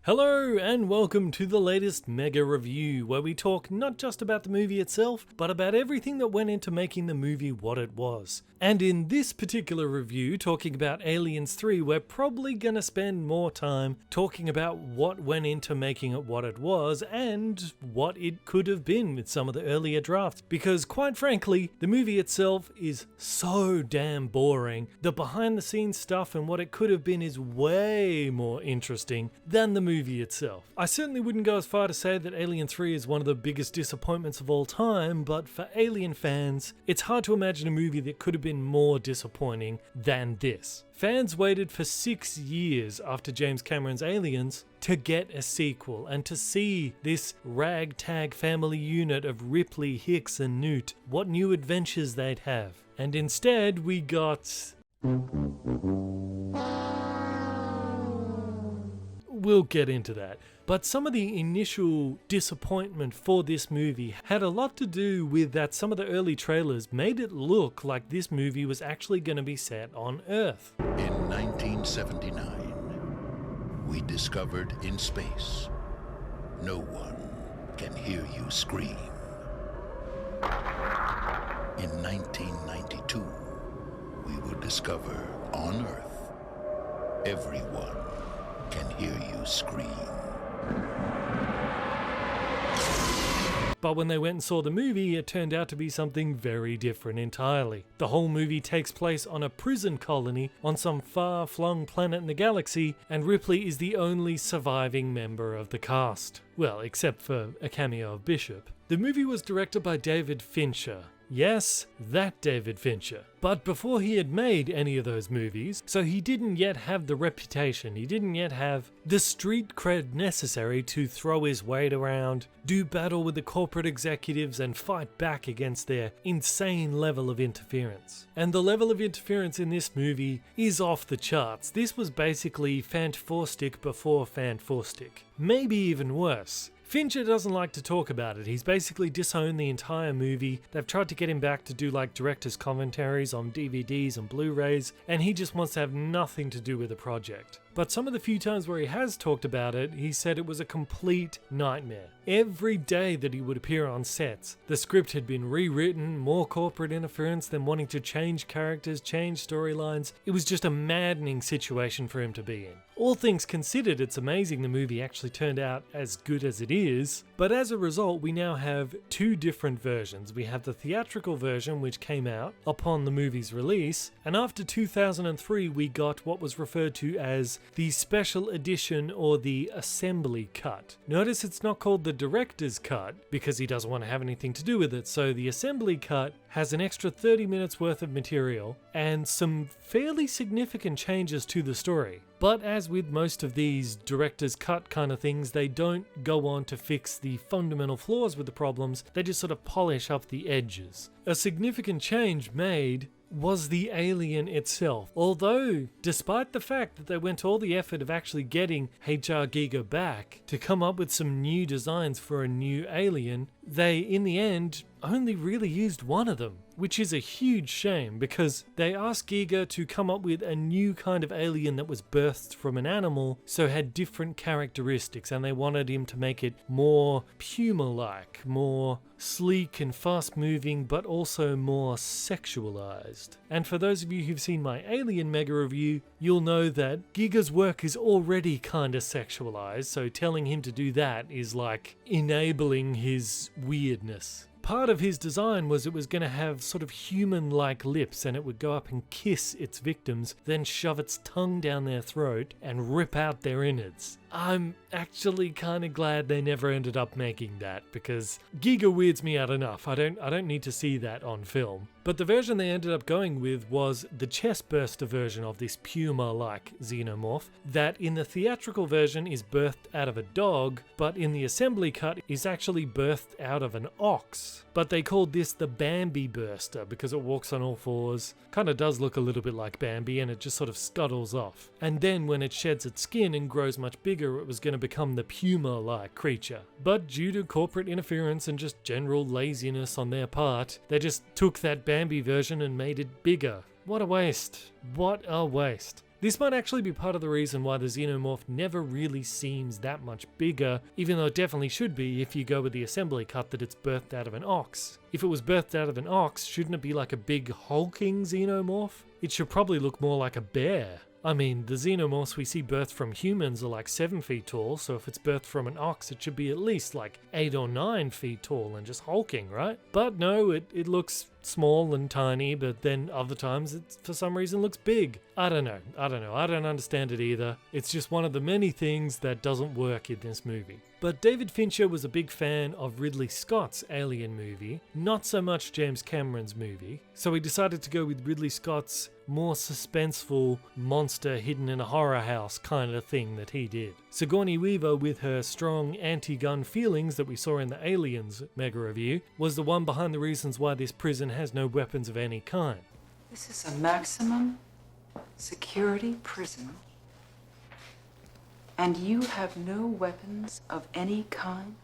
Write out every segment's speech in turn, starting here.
Hello and welcome to the latest Mega Review, where we talk not just about the movie itself, but about everything that went into making the movie what it was. And in this particular review, talking about Aliens 3, we're probably gonna spend more time talking about what went into making it what it was, and what it could have been with some of the earlier drafts. Because quite frankly, the movie itself is so damn boring. The behind the scenes stuff and what it could have been is way more interesting than the movie itself. I certainly wouldn't go as far to say that Alien 3 is one of the biggest disappointments of all time, but for Alien fans, it's hard to imagine a movie that could have been more disappointing than this. Fans waited for 6 years after James Cameron's Aliens to get a sequel and to see this ragtag family unit of Ripley, Hicks and Newt, what new adventures they'd have. And instead we got... We'll get into that. But some of the initial disappointment for this movie had a lot to do with that some of the early trailers made it look like this movie was actually going to be set on Earth. In 1979, we discovered in space, no one can hear you scream. In 1992, we will discover on Earth, everyone can hear you scream. But when they went and saw the movie, it turned out to be something very different entirely. The whole movie takes place on a prison colony on some far-flung planet in the galaxy, and Ripley is the only surviving member of the cast. Well, except for a cameo of Bishop. The movie was directed by David Fincher. Yes, that David Fincher. But before he had made any of those movies, so he didn't yet have the reputation, he didn't yet have the street cred necessary to throw his weight around, do battle with the corporate executives and fight back against their insane level of interference. And the level of interference in this movie is off the charts. This was basically Fantastic before Fantastic. Maybe even worse. Fincher doesn't like to talk about it. He's basically disowned the entire movie. They've tried to get him back to do like director's commentaries on DVDs and Blu-rays, and he just wants to have nothing to do with the project. But some of the few times where he has talked about it, he said it was a complete nightmare. Every day that he would appear on sets, the script had been rewritten, more corporate interference, than wanting to change characters, change storylines. It was just a maddening situation for him to be in. All things considered, it's amazing the movie actually turned out as good as it is, but as a result, we now have two different versions. We have the theatrical version, which came out upon the movie's release, and after 2003, we got what was referred to as the special edition or the assembly cut. Notice it's not called the director's cut because he doesn't want to have anything to do with it, so the assembly cut has an extra 30 minutes worth of material and some fairly significant changes to the story. But as with most of these director's cut kind of things, they don't go on to fix the fundamental flaws with the problems, they just sort of polish up the edges. A significant change made was the alien itself. Although, despite the fact that they went to all the effort of actually getting H.R. Giger back to come up with some new designs for a new alien, they, in the end, only really used one of them, which is a huge shame because they asked Giger to come up with a new kind of alien that was birthed from an animal, so had different characteristics, and they wanted him to make it more puma-like, more sleek and fast-moving, but also more sexualized. And for those of you who've seen my Alien Mega Review, you'll know that Giger's work is already kinda sexualized, so telling him to do that is like enabling his weirdness. Part of his design was it was going to have sort of human-like lips, and it would go up and kiss its victims, then shove its tongue down their throat and rip out their innards. I'm actually kind of glad they never ended up making that, because Giger weirds me out enough. I don't need to see that on film. But the version they ended up going with was the chest-burster version of this puma-like xenomorph, that in the theatrical version is birthed out of a dog, but in the assembly cut is actually birthed out of an ox. But they called this the Bambi Burster because it walks on all fours, kind of does look a little bit like Bambi, and it just sort of scuttles off. And then when it sheds its skin and grows much bigger, it was going to become the puma-like creature. But due to corporate interference and just general laziness on their part, they just took that Bambi version and made it bigger. What a waste. What a waste. This might actually be part of the reason why the xenomorph never really seems that much bigger, even though it definitely should be if you go with the assembly cut that it's birthed out of an ox. If it was birthed out of an ox, shouldn't it be like a big hulking xenomorph? It should probably look more like a bear. I mean, the xenomorphs we see birthed from humans are like 7 feet tall, so if it's birthed from an ox, it should be at least like 8 or 9 feet tall and just hulking, right? But no, it looks small and tiny, but then other times it for some reason looks big. I don't know. I don't understand it either. It's just one of the many things that doesn't work in this movie. But David Fincher was a big fan of Ridley Scott's Alien movie, not so much James Cameron's movie, so he decided to go with Ridley Scott's more suspenseful monster hidden in a horror house kind of thing that he did. Sigourney Weaver, with her strong anti-gun feelings that we saw in the Aliens mega review, was the one behind the reasons why this prison has no weapons of any kind. This is a maximum security prison, and you have no weapons of any kind?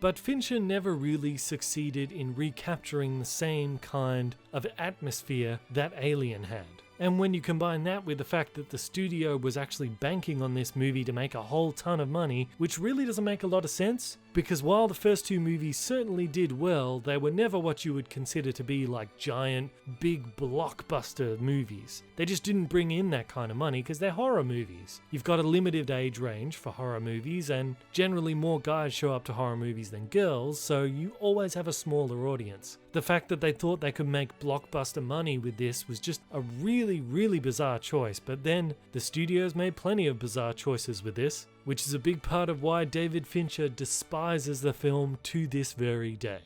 But Fincher never really succeeded in recapturing the same kind of atmosphere that Alien had. And when you combine that with the fact that the studio was actually banking on this movie to make a whole ton of money, which really doesn't make a lot of sense, because while the first 2 movies certainly did well, they were never what you would consider to be like giant, big blockbuster movies. They just didn't bring in that kind of money because they're horror movies. You've got a limited age range for horror movies, and generally more guys show up to horror movies than girls, so you always have a smaller audience. The fact that they thought they could make blockbuster money with this was just a really bizarre choice, but then the studios made plenty of bizarre choices with this, which is a big part of why David Fincher despises the film to this very day.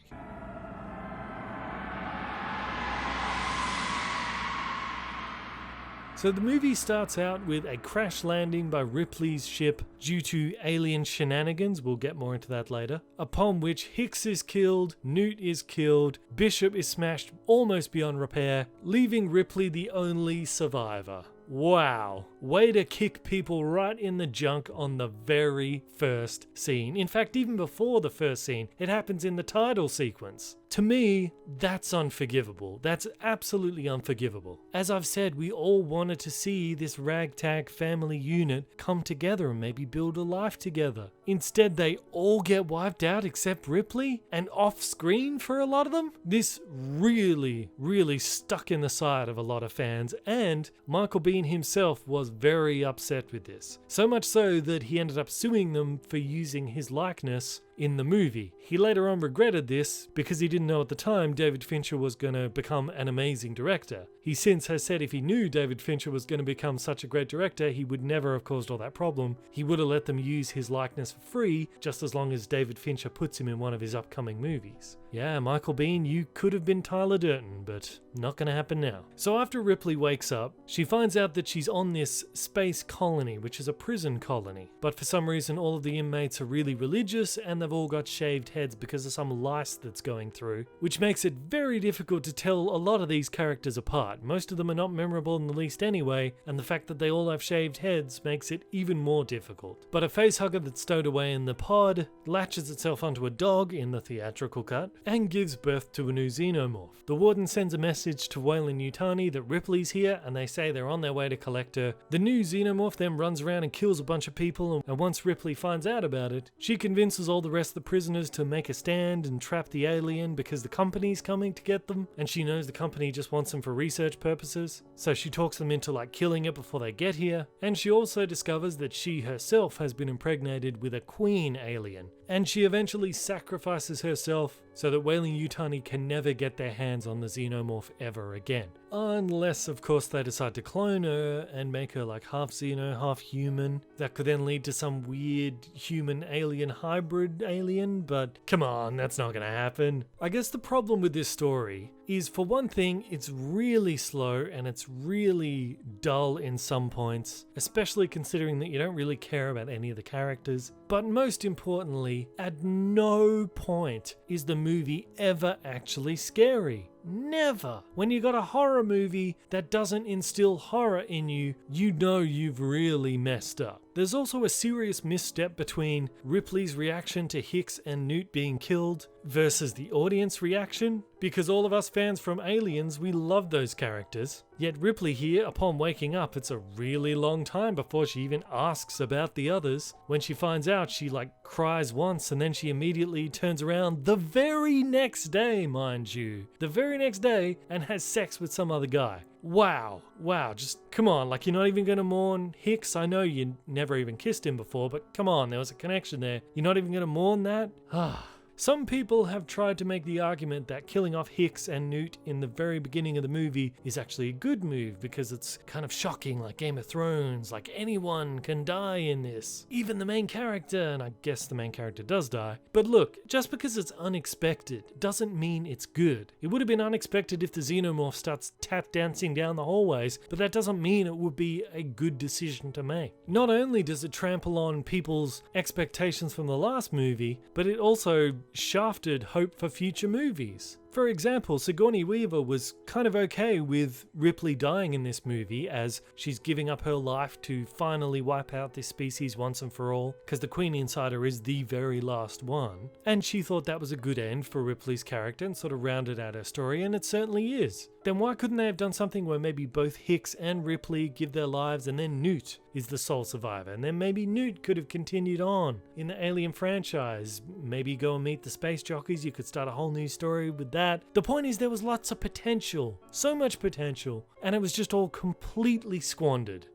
So the movie starts out with a crash landing by Ripley's ship due to alien shenanigans, we'll get more into that later, upon which Hicks is killed, Newt is killed, Bishop is smashed almost beyond repair, leaving Ripley the only survivor. Wow, way to kick people right in the junk on the very first scene. In fact, even before the first scene, it happens in the title sequence. To me, that's unforgivable. That's absolutely unforgivable. As I've said, we all wanted to see this ragtag family unit come together and maybe build a life together. Instead, they all get wiped out except Ripley, and off screen for a lot of them. This really stuck in the side of a lot of fans, and Michael Biehn himself was very upset with this. So much so that he ended up suing them for using his likeness in the movie. He later on regretted this because he didn't know at the time David Fincher was going to become an amazing director. He since has said if he knew David Fincher was going to become such a great director, he would never have caused all that problem. He would have let them use his likeness for free, just as long as David Fincher puts him in one of his upcoming movies. Yeah, Michael Biehn, you could have been Tyler Durden, but not going to happen now. So after Ripley wakes up, she finds out that she's on this space colony, which is a prison colony. But for some reason, all of the inmates are really religious, and they've all got shaved heads because of some lice that's going through, which makes it very difficult to tell a lot of these characters apart. Most of them are not memorable in the least anyway, and the fact that they all have shaved heads makes it even more difficult. But a facehugger that's stowed away in the pod latches itself onto a dog in the theatrical cut and gives birth to a new xenomorph. The warden sends a message to Weyland-Yutani that Ripley's here, and they say they're on their way to collect her. The new xenomorph then runs around and kills a bunch of people, and once Ripley finds out about it, she convinces all the rest of the prisoners to make a stand and trap the alien because the company's coming to get them, and she knows the company just wants them for research purposes, so she talks them into killing it before they get here. And she also discovers that she herself has been impregnated with a queen alien, and she eventually sacrifices herself so that Weyland-Yutani can never get their hands on the xenomorph ever again. Unless, of course, they decide to clone her and make her half xeno, half human. That could then lead to some weird human-alien hybrid alien, but come on, that's not gonna happen. I guess the problem with this story is, for one thing, it's really slow and it's really dull in some points, especially considering that you don't really care about any of the characters. But most importantly, at no point is the movie ever actually scary. Never. When you got a horror movie that doesn't instill horror in you, you know you've really messed up. There's also a serious misstep between Ripley's reaction to Hicks and Newt being killed versus the audience reaction, because all of us fans from Aliens, we love those characters. Yet Ripley here, upon waking up, it's a really long time before she even asks about the others. When she finds out, she cries once and then she immediately turns around the very next day, mind you. The very next day, and has sex with some other guy. Wow, just come on, you're not even gonna mourn Hicks? I know you never even kissed him before, but come on, there was a connection there. You're not even gonna mourn that? Some people have tried to make the argument that killing off Hicks and Newt in the very beginning of the movie is actually a good move because it's kind of shocking, like Game of Thrones, like anyone can die in this. Even the main character, and I guess the main character does die. But look, just because it's unexpected doesn't mean it's good. It would have been unexpected if the xenomorph starts tap dancing down the hallways, but that doesn't mean it would be a good decision to make. Not only does it trample on people's expectations from the last movie, but it also shafted hope for future movies. For example, Sigourney Weaver was kind of okay with Ripley dying in this movie as she's giving up her life to finally wipe out this species once and for all, because the Queen Insider is the very last one. And she thought that was a good end for Ripley's character and sort of rounded out her story, and it certainly is. Then why couldn't they have done something where maybe both Hicks and Ripley give their lives and then Newt is the sole survivor? And then maybe Newt could have continued on in the Alien franchise. Maybe go and meet the space jockeys, you could start a whole new story with that. The point is there was lots of potential, so much potential, and it was just all completely squandered.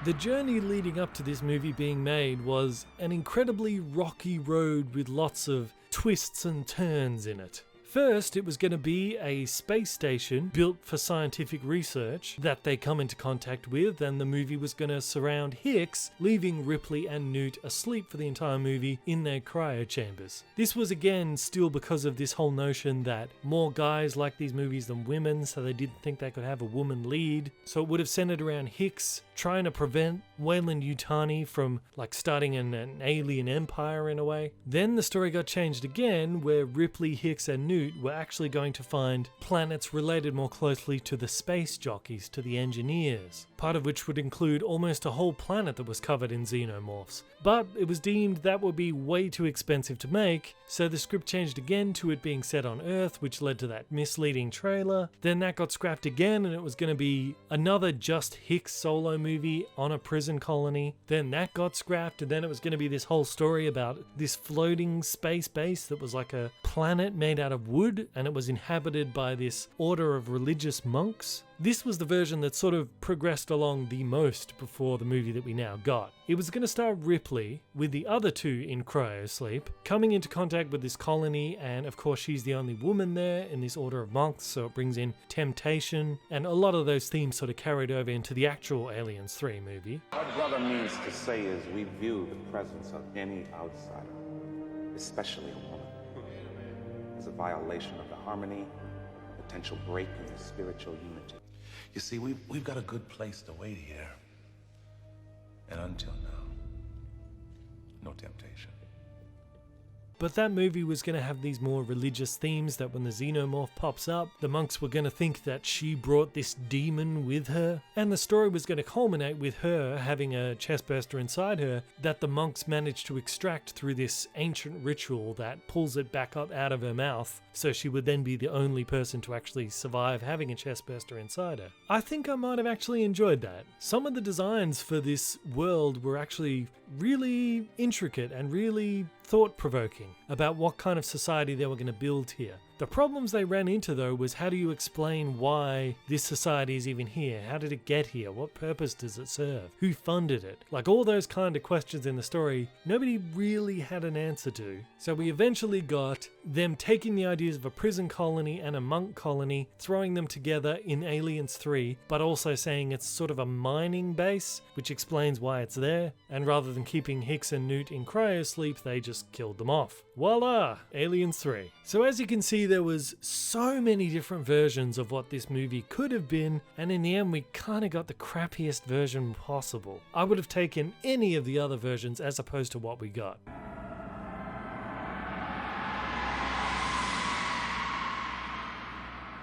The journey leading up to this movie being made was an incredibly rocky road with lots of twists and turns in it. First, it was going to be a space station built for scientific research that they come into contact with, and the movie was going to surround Hicks, leaving Ripley and Newt asleep for the entire movie in their cryo chambers. This was again still because of this whole notion that more guys like these movies than women, so they didn't think they could have a woman lead. So it would have centered around Hicks trying to prevent Weyland-Yutani from starting an alien empire in a way. Then the story got changed again, where Ripley, Hicks and Newt were actually going to find planets related more closely to the space jockeys, to the engineers, part of which would include almost a whole planet that was covered in xenomorphs. But it was deemed that would be way too expensive to make, so the script changed again to it being set on Earth, which led to that misleading trailer. Then that got scrapped again, and it was going to be another just Hicks solo movie on a prison colony. Then that got scrapped, and then it was going to be this whole story about this floating space base that was like a planet made out of wood, and it was inhabited by this order of religious monks. This was the version that sort of progressed along the most before the movie that we now got. It was going to star Ripley, with the other two in cryosleep, coming into contact with this colony, and of course she's the only woman there in this order of monks, so it brings in temptation, and a lot of those themes sort of carried over into the actual Aliens 3 movie. What brother means to say is we view the presence of any outsider, especially a woman, as a violation of the harmony, potential break in the spiritual unity. You see, we've got a good place to wait here. And until now, no temptation. But that movie was going to have these more religious themes that when the xenomorph pops up, the monks were going to think that she brought this demon with her. And the story was going to culminate with her having a chestburster inside her that the monks managed to extract through this ancient ritual that pulls it back up out of her mouth, so she would then be the only person to actually survive having a chestburster inside her. I think I might have actually enjoyed that. Some of the designs for this world were actually really intricate and really thought-provoking about what kind of society they were going to build here. The problems they ran into, though, was how do you explain why this society is even here? How did it get here? What purpose does it serve? Who funded it? All those kind of questions in the story, nobody really had an answer to. So we eventually got them taking the ideas of a prison colony and a monk colony, throwing them together in Aliens 3, but also saying it's sort of a mining base, which explains why it's there. And rather than keeping Hicks and Newt in cryosleep, they just killed them off. Voila! Aliens 3. So as you can see, there was so many different versions of what this movie could have been, and in the end we kind of got the crappiest version possible. I would have taken any of the other versions as opposed to what we got.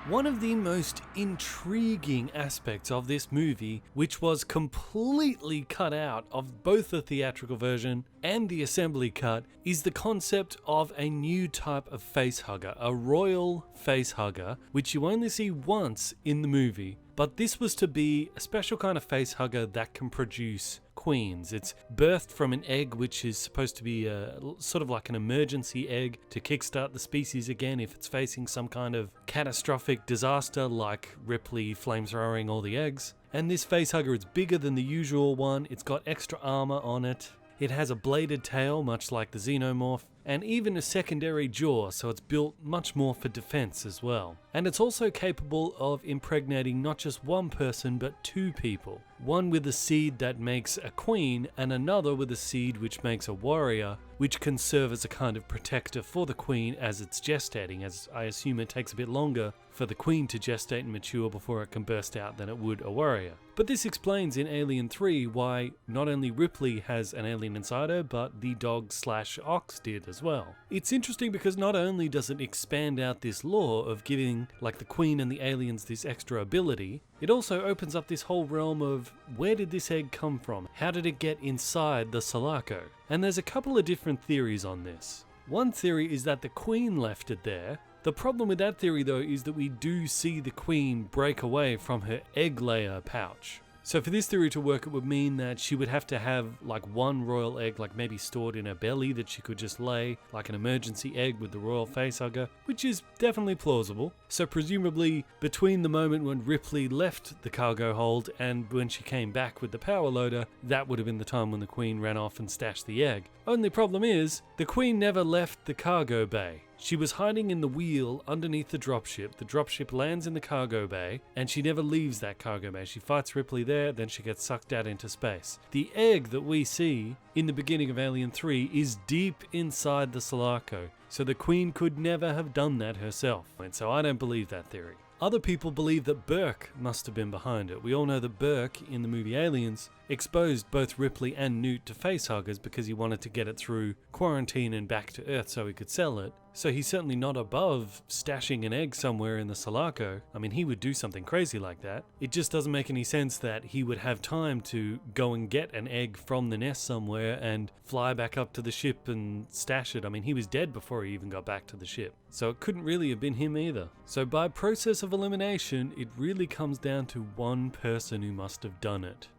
One of the most intriguing aspects of this movie, which was completely cut out of both the theatrical version and the assembly cut, is the concept of a new type of facehugger, a royal facehugger, which you only see once in the movie. But this was to be a special kind of facehugger that can produce queens. It's birthed from an egg which is supposed to be sort of like an emergency egg to kickstart the species again if it's facing some kind of catastrophic disaster like Ripley flamethrowing all the eggs. And this facehugger is bigger than the usual one, it's got extra armor on it, it has a bladed tail much like the xenomorph, and even a secondary jaw, so it's built much more for defense as well. And it's also capable of impregnating not just one person but two people. One with a seed that makes a queen and another with a seed which makes a warrior, which can serve as a kind of protector for the queen as it's gestating, as I assume it takes a bit longer for the queen to gestate and mature before it can burst out than it would a warrior. But this explains in Alien 3 why not only Ripley has an alien inside her, but the dog/ox did as well. It's interesting because not only does it expand out this lore of giving like the queen and the aliens this extra ability, it also opens up this whole realm of where did this egg come from? How did it get inside the Sulaco? And there's a couple of different theories on this. One theory is that the queen left it there. The problem with that theory though is that we do see the queen break away from her egg layer pouch. So for this theory to work, it would mean that she would have to have like one royal egg, like maybe stored in her belly that she could just lay, like an emergency egg with the royal facehugger, which is definitely plausible. So presumably between the moment when Ripley left the cargo hold and when she came back with the power loader, that would have been the time when the queen ran off and stashed the egg. Only problem is, the queen never left the cargo bay. She was hiding in the wheel underneath the dropship. The dropship lands in the cargo bay, and she never leaves that cargo bay. She fights Ripley there, then she gets sucked out into space. The egg that we see in the beginning of Alien 3 is deep inside the Sulaco, so the queen could never have done that herself. And so I don't believe that theory. Other people believe that Burke must have been behind it. We all know that Burke, in the movie Aliens, exposed both Ripley and Newt to facehuggers because he wanted to get it through quarantine and back to Earth so he could sell it. So he's certainly not above stashing an egg somewhere in the Sulaco. I mean, he would do something crazy like that. It just doesn't make any sense that he would have time to go and get an egg from the nest somewhere and fly back up to the ship and stash it. I mean, he was dead before he even got back to the ship. So it couldn't really have been him either. So by process of elimination, it really comes down to one person who must have done it.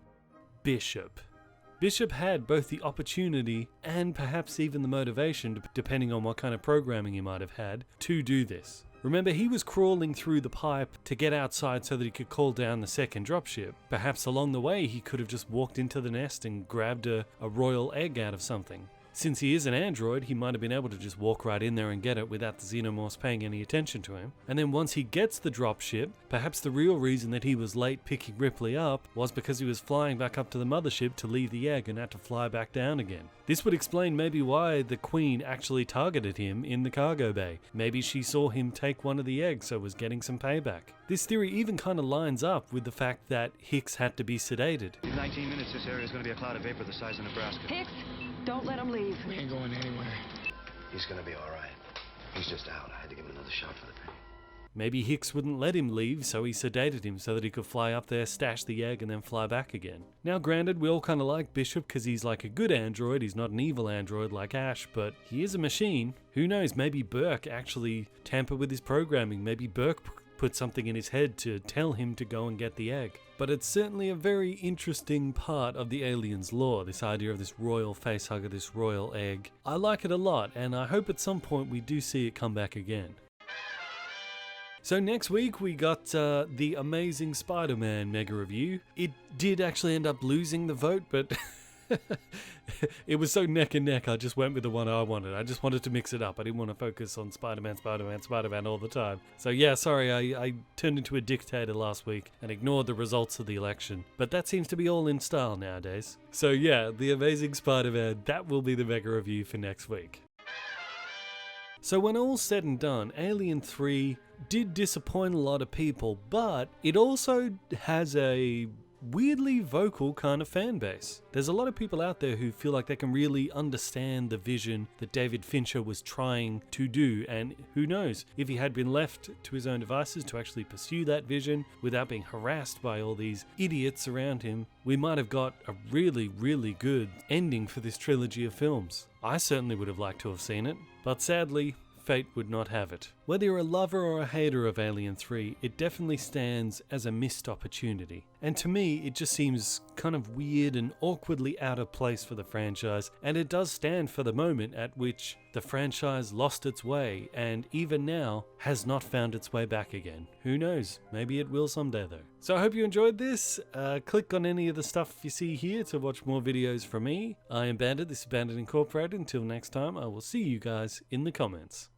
Bishop. Bishop had both the opportunity and perhaps even the motivation, depending on what kind of programming he might have had, to do this. Remember, he was crawling through the pipe to get outside so that he could call down the second dropship. Perhaps along the way he could have just walked into the nest and grabbed a royal egg out of something. Since he is an android, he might have been able to just walk right in there and get it without the xenomorphs paying any attention to him. And then once he gets the dropship, perhaps the real reason that he was late picking Ripley up was because he was flying back up to the mothership to leave the egg and had to fly back down again. This would explain maybe why the Queen actually targeted him in the cargo bay. Maybe she saw him take one of the eggs, so was getting some payback. This theory even kind of lines up with the fact that Hicks had to be sedated. In 19 minutes, this area is going to be a cloud of vapor the size of Nebraska. Hicks, don't let him leave. We ain't going anywhere. He's going to be all right. He's just out. I had to give him another shot for the pain. Maybe Hicks wouldn't let him leave, so he sedated him so that he could fly up there, stash the egg, and then fly back again. Now granted, we all kind of like Bishop because he's like a good android, he's not an evil android like Ash, but he is a machine. Who knows, maybe Burke actually tampered with his programming, maybe Burke put something in his head to tell him to go and get the egg. But it's certainly a very interesting part of the aliens lore, this idea of this royal facehugger, this royal egg. I like it a lot, and I hope at some point we do see it come back again. So next week we got the Amazing Spider-Man mega review. It did actually end up losing the vote, but it was so neck and neck, I just went with the one I wanted. I just wanted to mix it up. I didn't want to focus on Spider-Man, Spider-Man, Spider-Man all the time. So yeah, sorry, I turned into a dictator last week and ignored the results of the election. But that seems to be all in style nowadays. So yeah, the Amazing Spider-Man, that will be the mega review for next week. So when all's said and done, Alien 3 did disappoint a lot of people, but it also has a weirdly vocal kind of fan base. There's a lot of people out there who feel like they can really understand the vision that David Fincher was trying to do, and who knows, if he had been left to his own devices to actually pursue that vision without being harassed by all these idiots around him, we might have got a really, really good ending for this trilogy of films. I certainly would have liked to have seen it, but sadly, fate would not have it. Whether you're a lover or a hater of Alien 3, it definitely stands as a missed opportunity. And to me, it just seems kind of weird and awkwardly out of place for the franchise, and it does stand for the moment at which the franchise lost its way, and even now, has not found its way back again. Who knows? Maybe it will someday though. So I hope you enjoyed this. Click on any of the stuff you see here to watch more videos from me. I am Bandit, this is Bandit Incorporated. Until next time, I will see you guys in the comments.